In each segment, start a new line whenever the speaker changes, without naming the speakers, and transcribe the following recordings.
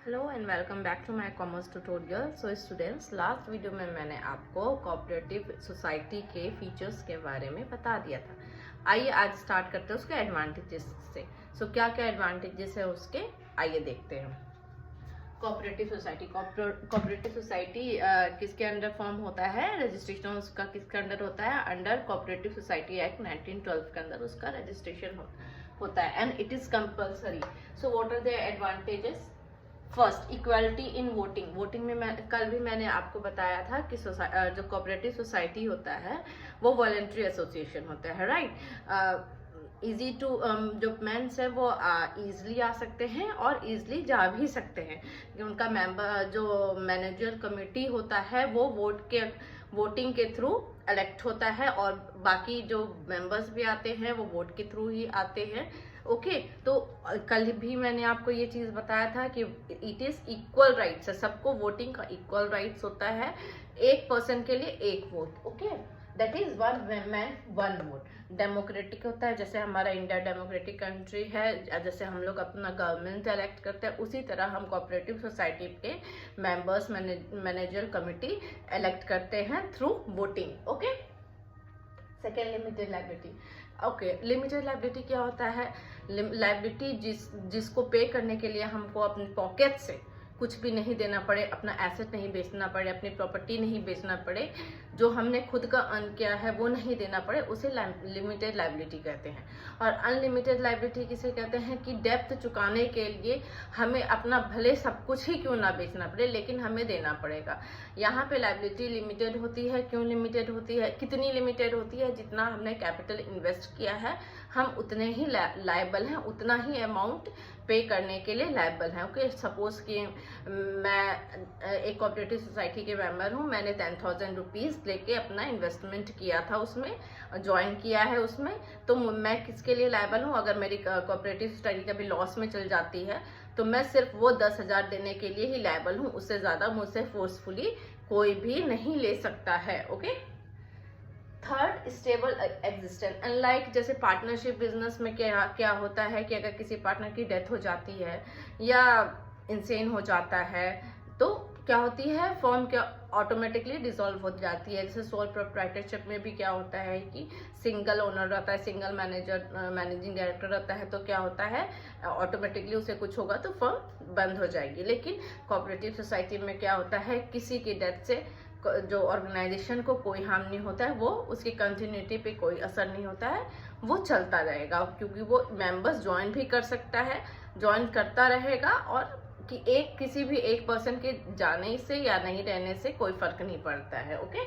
Hello and welcome back to my commerce tutorial. So students, last video में मैंने आपको cooperative society के features के बारे में बता दिया था। आइए आज स्टार्ट करते हैं उसके एडवांटेजेस से। क्या क्या एडवांटेजेस है उसके, आइए देखते हैं। कोऑपरेटिव सोसाइटी किसके अंडर फॉर्म होता है? रजिस्ट्रेशन उसका किसके अंडर होता है? अंडर कोऑपरेटिव सोसाइटी एक्ट 1912 के अंदर उसका रजिस्ट्रेशन होता है and it is compulsory. So what are the advantages? First, equality in voting में कल भी मैंने आपको बताया था कि जो कोऑपरेटिव सोसाइटी होता है वो वॉलंटरी एसोसिएशन होता है, राइट। इजी टू जो मेंस है वो इजिली आ सकते हैं और इजिली जा भी सकते हैं। उनका मेंबर जो मैनेजर कमेटी होता है वो वोटिंग के थ्रू इलेक्ट होता है और बाकी जो मेंबर्स भी आते हैं वो वोट के थ्रू ही आते हैं। ओके तो कल भी मैंने आपको ये चीज बताया था कि इट इज इक्वल राइट्स है, सबको वोटिंग का इक्वल राइट्स होता है, एक पर्सन के लिए एक vote. Okay, that is one man one vote. Democratic होता है, जैसे हमारा इंडिया डेमोक्रेटिक कंट्री है, जैसे हम लोग अपना गवर्नमेंट इलेक्ट करते हैं उसी तरह हम कोऑपरेटिव सोसाइटी के मेंबर्स मैनेजर कमिटी इलेक्ट करते हैं through voting. Okay, second, limited liability. Okay, limited liability क्या होता है? लाइबिलिटी जिसको पे करने के लिए हमको अपनी पॉकेट से कुछ भी नहीं देना पड़े, अपना एसेट नहीं बेचना पड़े, अपनी प्रॉपर्टी नहीं बेचना पड़े, जो हमने खुद का अर्न किया है वो नहीं देना पड़े, उसे लिमिटेड लाइबिलिटी कहते हैं। और अनलिमिटेड लाइबिलिटी किसे कहते हैं कि डेप्थ चुकाने के लिए हमें अपना भले सब कुछ ही क्यों ना बेचना पड़े लेकिन हमें देना पड़ेगा। यहाँ पे लाइबिलिटी लिमिटेड होती है। क्यों लिमिटेड होती है? कितनी लिमिटेड होती है? जितना हमने कैपिटल इन्वेस्ट किया है हम उतने ही लायबल हैं, उतना ही अमाउंट पे करने के लिए लायबल हैं। ओके, सपोज कि मैं एक कोऑपरेटिव सोसाइटी के मेंबर हूँ, मैंने 10,000 रुपीज लेके अपना इन्वेस्टमेंट किया था, उसमें ज्वाइन किया है उसमें, तो मैं किसके लिए लायबल हूँ? अगर मेरी कोऑपरेटिव सोसाइटी कभी लॉस में चल जाती है तो मैं सिर्फ वो 10,000 देने के लिए ही लायबल हूँ, उससे ज्यादा मुझसे फोर्सफुली कोई भी नहीं ले सकता है। Okay, third, stable existence. Unlike जैसे पार्टनरशिप बिजनेस में क्या होता है कि अगर किसी पार्टनर की डेथ हो जाती है या इंसेन हो जाता है तो क्या होती है, फर्म क्या ऑटोमेटिकली डिसॉल्व हो जाती है। जैसे सोल प्रोप्राइटरशिप में भी क्या होता है कि सिंगल ओनर रहता है, सिंगल मैनेजिंग डायरेक्टर रहता है, तो क्या होता है ऑटोमेटिकली उसे कुछ होगा तो फर्म बंद हो जाएगी। लेकिन कोऑपरेटिव सोसाइटी में क्या होता है, किसी की डेथ से जो ऑर्गेनाइजेशन को कोई हार्म नहीं होता है, वो उसकी कंटिन्यूटी पे कोई असर नहीं होता है, वो चलता रहेगा क्योंकि वो मेंबर्स ज्वाइन भी कर सकता है, ज्वाइन करता रहेगा और कि किसी भी एक पर्सन के जाने से या नहीं रहने से कोई फर्क नहीं पड़ता है। Okay,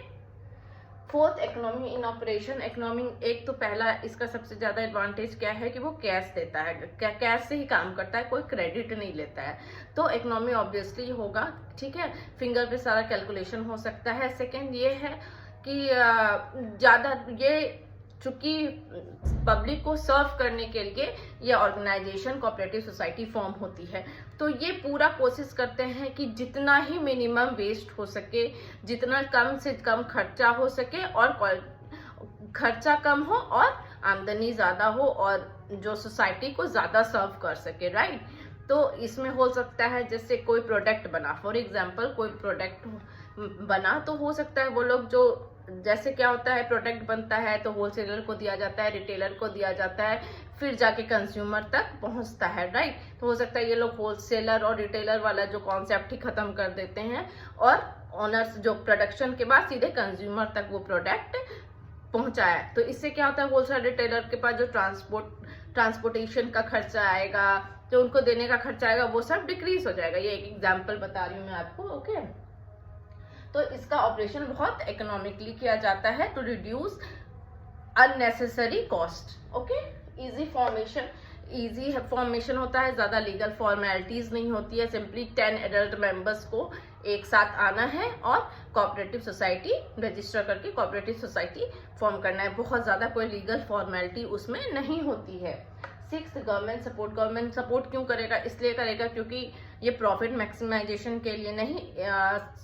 fourth, economy in operation. Economy एक तो पहला इसका सबसे ज्यादा एडवांटेज क्या है कि वो कैश देता है, कैश से ही काम करता है, कोई क्रेडिट नहीं लेता है, तो इकोनॉमी ऑब्वियसली होगा। ठीक है, फिंगर पे सारा कैलकुलेशन हो सकता है। सेकेंड ये है कि ज्यादा ये चूंकि पब्लिक को सर्व करने के लिए ये ऑर्गेनाइजेशन कोऑपरेटिव सोसाइटी फॉर्म होती है, तो ये पूरा कोशिश करते हैं कि जितना ही मिनिमम वेस्ट हो सके, जितना कम से कम खर्चा हो सके और खर्चा कम हो और आमदनी ज्यादा हो और जो सोसाइटी को ज्यादा सर्व कर सके, राइट। तो इसमें हो सकता है जैसे कोई प्रोडक्ट बना, फॉर एग्जाम्पल कोई प्रोडक्ट बना तो हो सकता है वो लोग जो जैसे क्या होता है प्रोडक्ट बनता है तो होलसेलर को दिया जाता है, रिटेलर को दिया जाता है, फिर जाके कंज्यूमर तक पहुंचता है, राइट। तो हो सकता है ये लोग होलसेलर और रिटेलर वाला जो कॉन्सेप्ट ही खत्म कर देते हैं और ऑनर्स जो प्रोडक्शन के बाद सीधे कंज्यूमर तक वो प्रोडक्ट पहुंचाया। तो इससे क्या होता है, होलसेलर रिटेलर के पास जो ट्रांसपोर्टेशन का खर्चा आएगा, जो उनको देने का खर्चा आएगा, वो सब डिक्रीज हो जाएगा। ये एक एग्जाम्पल बता रही हूँ मैं आपको। ओके, तो इसका ऑपरेशन बहुत इकोनॉमिकली किया जाता है to reduce unnecessary cost. Okay, easy formation होता है, ज्यादा लीगल फॉर्मेलिटीज नहीं होती है, सिंपली 10 एडल्ट मेंबर्स को एक साथ आना है और कोऑपरेटिव सोसाइटी रजिस्टर करके कोऑपरेटिव सोसाइटी फॉर्म करना है, बहुत ज्यादा कोई लीगल फॉर्मेलिटी उसमें नहीं होती है। सिक्स, गवर्नमेंट सपोर्ट क्यों करेगा? इसलिए करेगा क्योंकि ये प्रॉफिट मैक्सिमाइजेशन के लिए नहीं,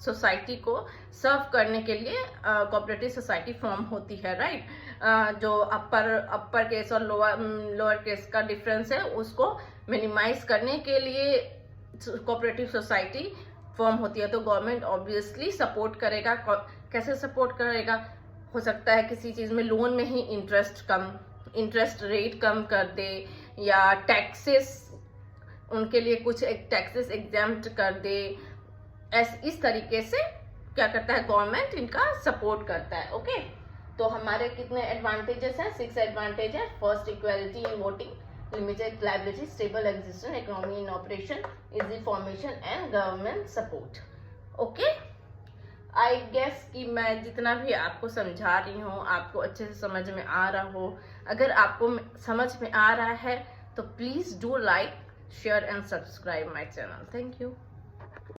सोसाइटी को सर्व करने के लिए कोऑपरेटिव सोसाइटी फॉर्म होती है, राइट। जो अपर केस और लोअर केस का डिफरेंस है उसको मिनिमाइज करने के लिए कोऑपरेटिव सोसाइटी फॉर्म होती है तो गवर्नमेंट ऑब्वियसली सपोर्ट करेगा। कैसे सपोर्ट करेगा? हो सकता है किसी चीज में लोन में ही इंटरेस्ट रेट कम कर दे, या टैक्सेस उनके लिए कुछ एक टैक्सेस एग्जाम्प्ट कर दे। इस तरीके से क्या करता है गवर्नमेंट, इनका सपोर्ट करता है। ओके, तो हमारे कितने एडवांटेजेस हैं? 6 एडवांटेज है। First, equality in voting, limited liability, stable existence, economy in operation, easy formation and government support. Okay, I guess कि मैं जितना भी आपको समझा रही हूँ आपको अच्छे से समझ में आ रहा हो। अगर आपको समझ में आ रहा है तो please do like, share and subscribe my channel. Thank you.